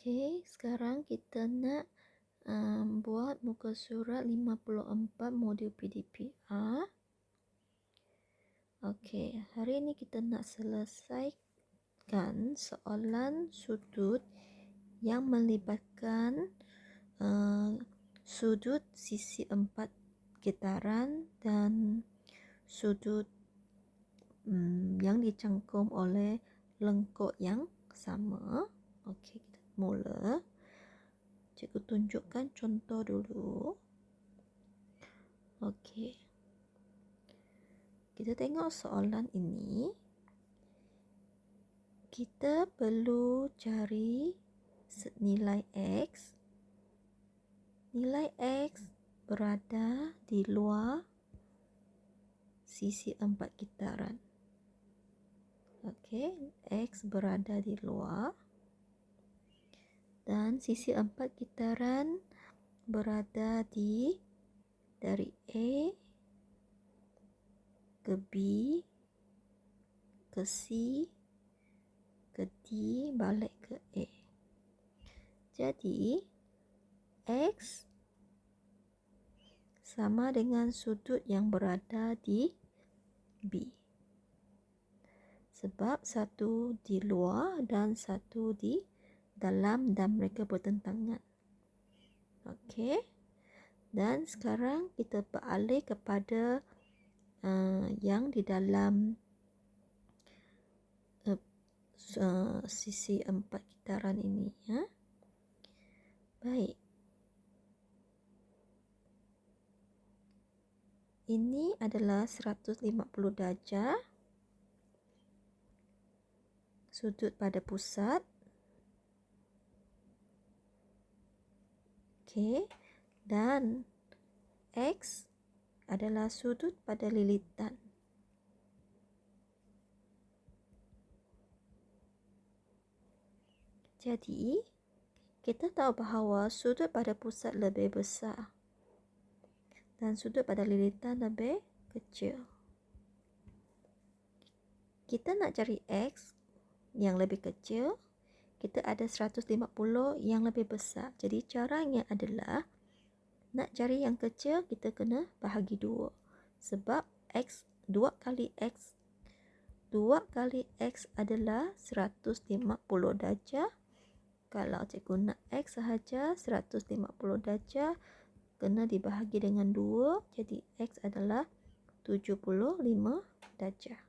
Okey, sekarang kita nak buat muka surat 54 modul PDPR. Okey, hari ini kita nak selesaikan soalan sudut yang melibatkan sudut sisi 4 getaran dan sudut yang dicangkum oleh lengkuk yang sama. Okey, kita mula. Cikgu tunjukkan contoh dulu. Okey. Kita tengok soalan ini. Kita perlu cari nilai X. Nilai X berada di luar sisi 4 getaran. Okey, X berada di luar. Dan sisi 4 getaran berada dari A ke B ke C ke D balik ke A. Jadi X sama dengan sudut yang berada di B. Sebab satu di luar dan satu di dalam dan mereka bertentangan. Okey. Dan sekarang kita beralih kepada yang di dalam sisi 4 getaran ini, ya. Baik. Ini adalah 150 darjah sudut pada pusat. Okey. Dan X adalah sudut pada lilitan. Jadi, kita tahu bahawa sudut pada pusat lebih besar dan sudut pada lilitan lebih kecil. Kita nak cari X yang lebih kecil, kita ada 150 yang lebih besar. Jadi, caranya adalah nak cari yang kecil, kita kena bahagi 2. Sebab X, 2 kali X adalah 150 darjah. Kalau cikgu nak X sahaja 150 darjah, kena dibahagi dengan 2. Jadi X adalah 75 darjah.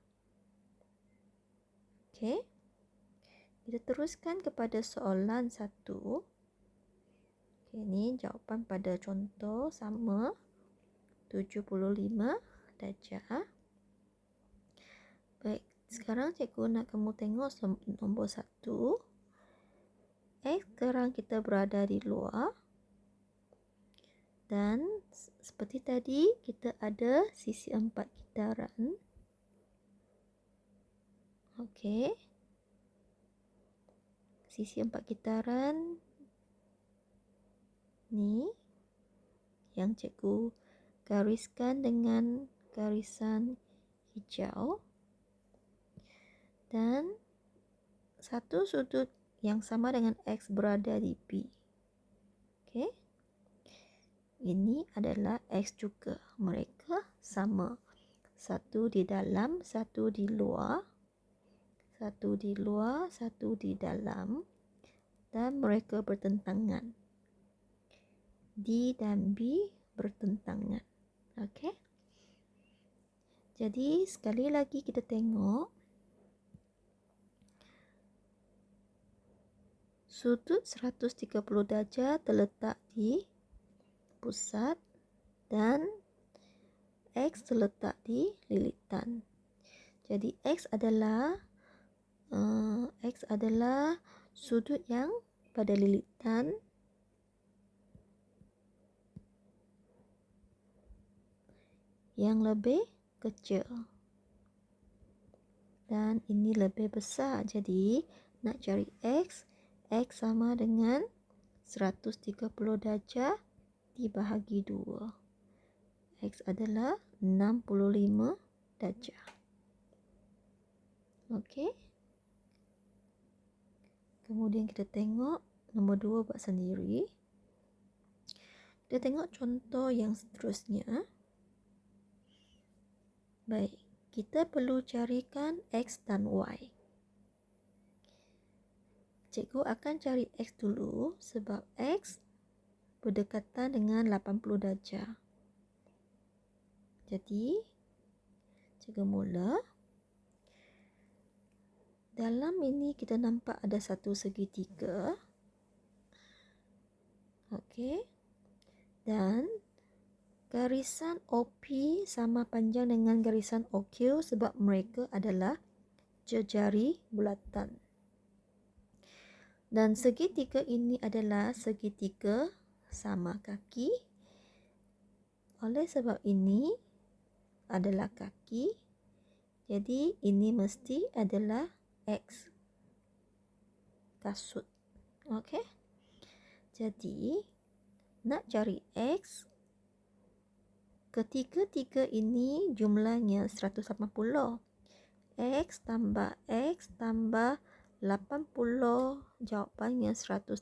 Okey. Kita teruskan kepada soalan 1. Okey, ini jawapan pada contoh sama. 75 darjah. Baik, sekarang cikgu nak kamu tengok nombor 1. X sekarang kita berada di luar. Dan seperti tadi, kita ada sisi 4 getaran. Okey. Sisi 4 getaran ni yang cikgu gariskan dengan garisan hijau. Dan satu sudut yang sama dengan X berada di B. Okey. Ini adalah X juga. Mereka sama. Satu di dalam, satu di luar. Satu di luar, satu di dalam. Dan mereka bertentangan. D dan B bertentangan. Okey. Jadi sekali lagi kita tengok. Sudut 130 darjah terletak di pusat dan X terletak di lilitan. Jadi X adalah sudut yang pada lilitan yang lebih kecil. Dan ini lebih besar. Jadi nak cari X sama dengan 130 darjah dibahagi 2. X adalah 65 darjah. Okey. Kemudian kita tengok nombor 2 buat sendiri. Kita tengok contoh yang seterusnya. Baik, kita perlu carikan X dan Y. Cikgu akan cari X dulu sebab X berdekatan dengan 80 darjah. Jadi, cikgu mula. Dalam ini kita nampak ada satu segitiga. Okey. Dan garisan OP sama panjang dengan garisan OQ sebab mereka adalah jejari bulatan. Dan segitiga ini adalah segitiga sama kaki. Oleh sebab ini adalah kaki. Jadi ini mesti adalah X kasut. Okey. Jadi nak cari X, ketiga-tiga ini jumlahnya 180. X tambah X tambah 80, jawapannya 180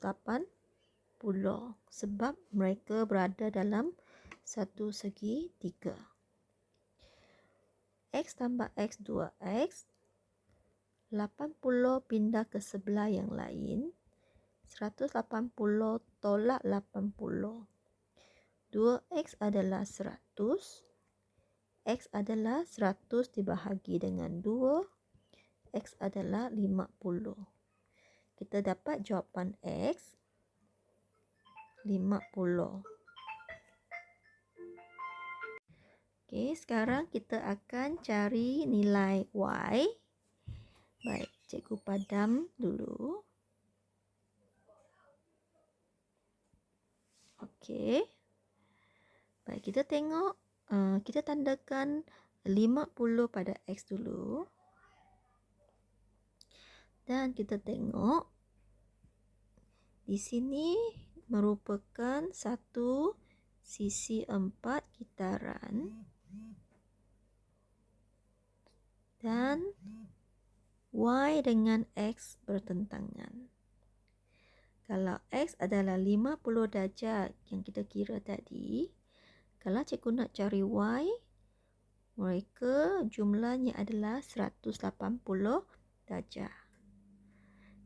sebab mereka berada dalam satu segitiga. X tambah X 2X, 80 pindah ke sebelah yang lain, 180 tolak 80. 2X adalah 100. X adalah 100 dibahagi dengan 2. X adalah 50. Kita dapat jawapan X 50. Okey, sekarang kita akan cari nilai Y. Baik, cikgu padam dulu. Okey. Baik, kita tengok, kita tandakan 50 pada X dulu. Dan kita tengok, di sini merupakan satu sisi 4 kitaran. Dan Y dengan X bertentangan. Kalau X adalah 50 darjah yang kita kira tadi, kalau cikgu nak cari Y, mereka jumlahnya adalah 180 darjah.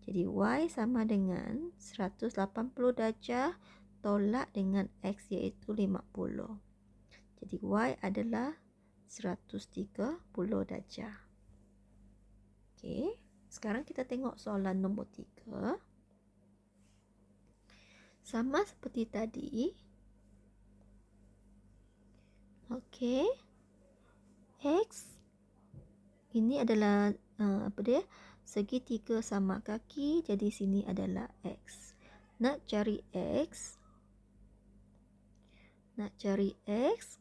Jadi Y sama dengan 180 darjah tolak dengan X iaitu 50. Jadi Y adalah 130 darjah. Okey, sekarang kita tengok soalan nombor 3. Sama seperti tadi. Okey. X ini adalah segitiga sama kaki, jadi sini adalah X. Nak cari X,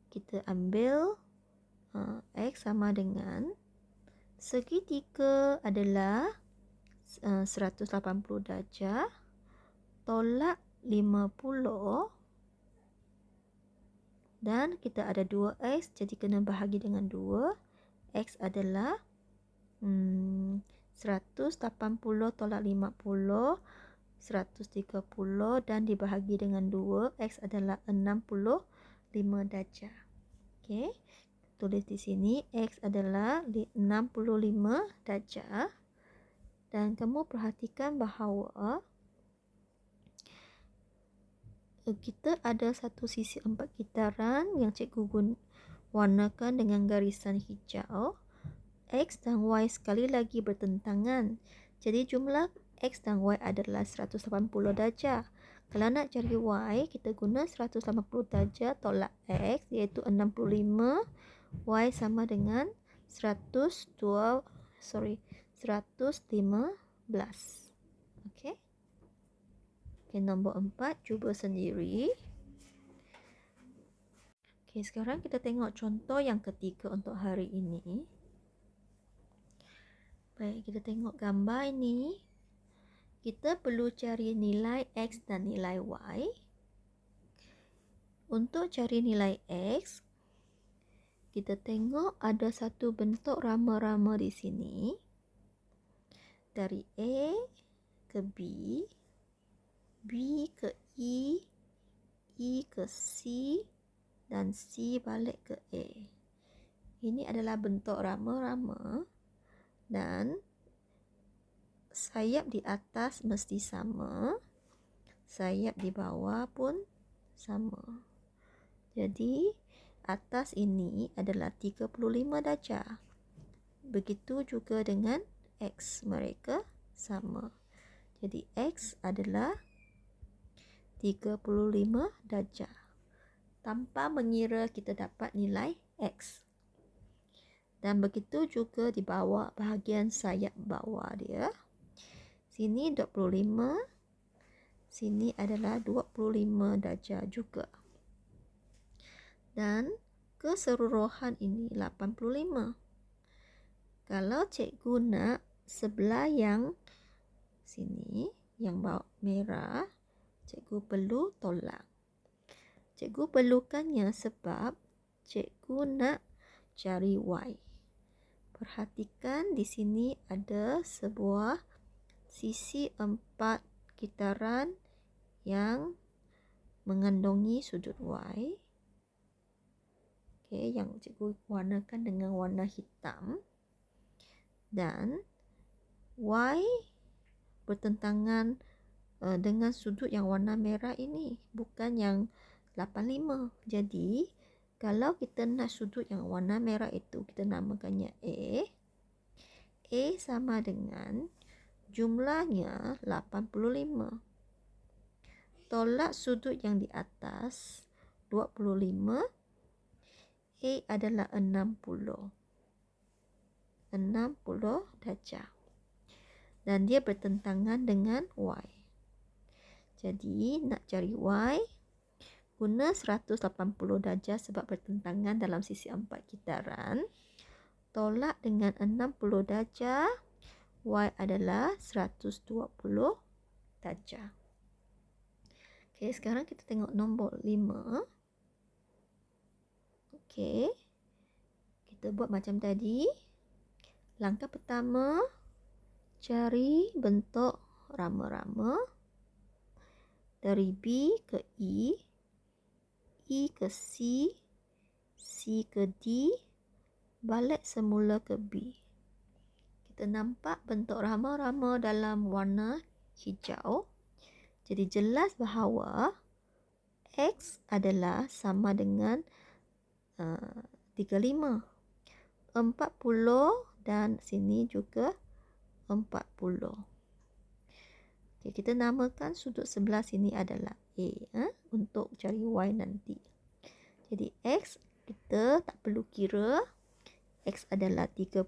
kita ambil X sama dengan segitiga adalah 180 darjah tolak 50. Dan kita ada 2X, jadi kena bahagi dengan 2. X adalah 180 tolak 50, 130 dan dibahagi dengan 2. X adalah 65 darjah. Okey, tulis di sini X adalah 65 darjah. Dan kamu perhatikan bahawa kita ada satu sisi 4 kitaran yang cikgu warnakan dengan garisan hijau. X dan Y sekali lagi bertentangan. Jadi jumlah X dan Y adalah 180 darjah. Kalau nak cari Y, kita guna 180 darjah tolak X iaitu 65. Y sama dengan 115. Okey. Okey, nombor 4 cuba sendiri. Okey, sekarang kita tengok contoh yang ketiga untuk hari ini. Baik, kita tengok gambar ini. Kita perlu cari nilai X dan nilai Y. Untuk cari nilai X, kita tengok ada satu bentuk rama-rama di sini. Dari A ke B, B ke E, E ke C, dan C balik ke A. Ini adalah bentuk rama-rama dan sayap di atas mesti sama, sayap di bawah pun sama. Jadi atas ini adalah 35 darjah. Begitu juga dengan X, mereka sama. Jadi X adalah 35 darjah. Tanpa mengira kita dapat nilai X. Dan begitu juga di bawah, bahagian sayap bawah dia. Sini 25, sini adalah 25 darjah juga. Dan keseluruhan ini 85. Kalau cikgu nak sebelah yang sini, yang bawah merah, cikgu perlu tolak. Cikgu perlukannya sebab cikgu nak cari Y. Perhatikan di sini ada sebuah sisi 4 kitaran yang mengandungi sudut Y. Okey, yang cikgu warnakan dengan warna hitam. Dan Y bertentangan dengan sudut yang warna merah ini, bukan yang 85. Jadi kalau kita nak sudut yang warna merah itu, kita namakannya A. A sama dengan jumlahnya 85. Tolak sudut yang di atas 25. A adalah 60. 60 darjah. Dan dia bertentangan dengan Y. Jadi nak cari Y, guna 180 darjah sebab bertentangan dalam sisi 4 kitaran. Tolak dengan 60 darjah, Y adalah 120 darjah. Okey, sekarang kita tengok nombor 5. Okey, kita buat macam tadi. Langkah pertama, cari bentuk rama-rama dari B ke E, E ke C, C ke D, balik semula ke B. Kita nampak bentuk rama-rama dalam warna hijau. Jadi jelas bahawa X adalah sama dengan 35. 40 dan sini juga 40. Okay, kita namakan sudut sebelah sini adalah A untuk cari Y nanti. Jadi X kita tak perlu kira. X adalah 35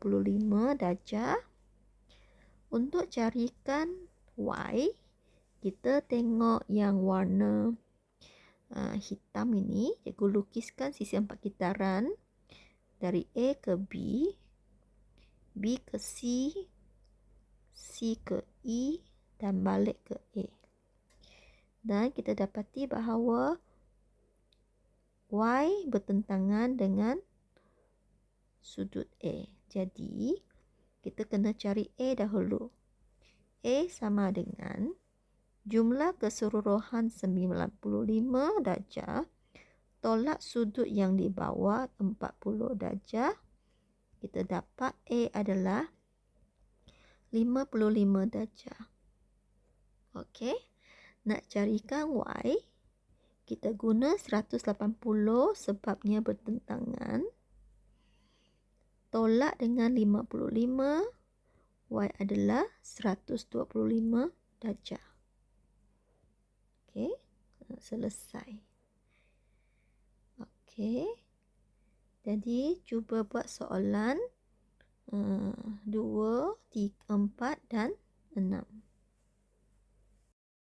darjah. Untuk carikan Y, kita tengok yang warna hitam ini. Cikgu lukiskan sisi 4 kitaran dari A ke B, B ke C, C ke E dan balik ke A. Dan kita dapati bahawa Y bertentangan dengan sudut A. Jadi kita kena cari A dahulu. A sama dengan jumlah keseluruhan 95 darjah tolak sudut yang di bawah 40 darjah. Kita dapat A adalah 55 darjah. Okey. Nak carikan Y, kita guna 180 sebabnya bertentangan. Tolak dengan 55, Y adalah 125 darjah. Okey, selesai. Okey. Jadi cuba buat soalan 2, 3, 4 dan 6.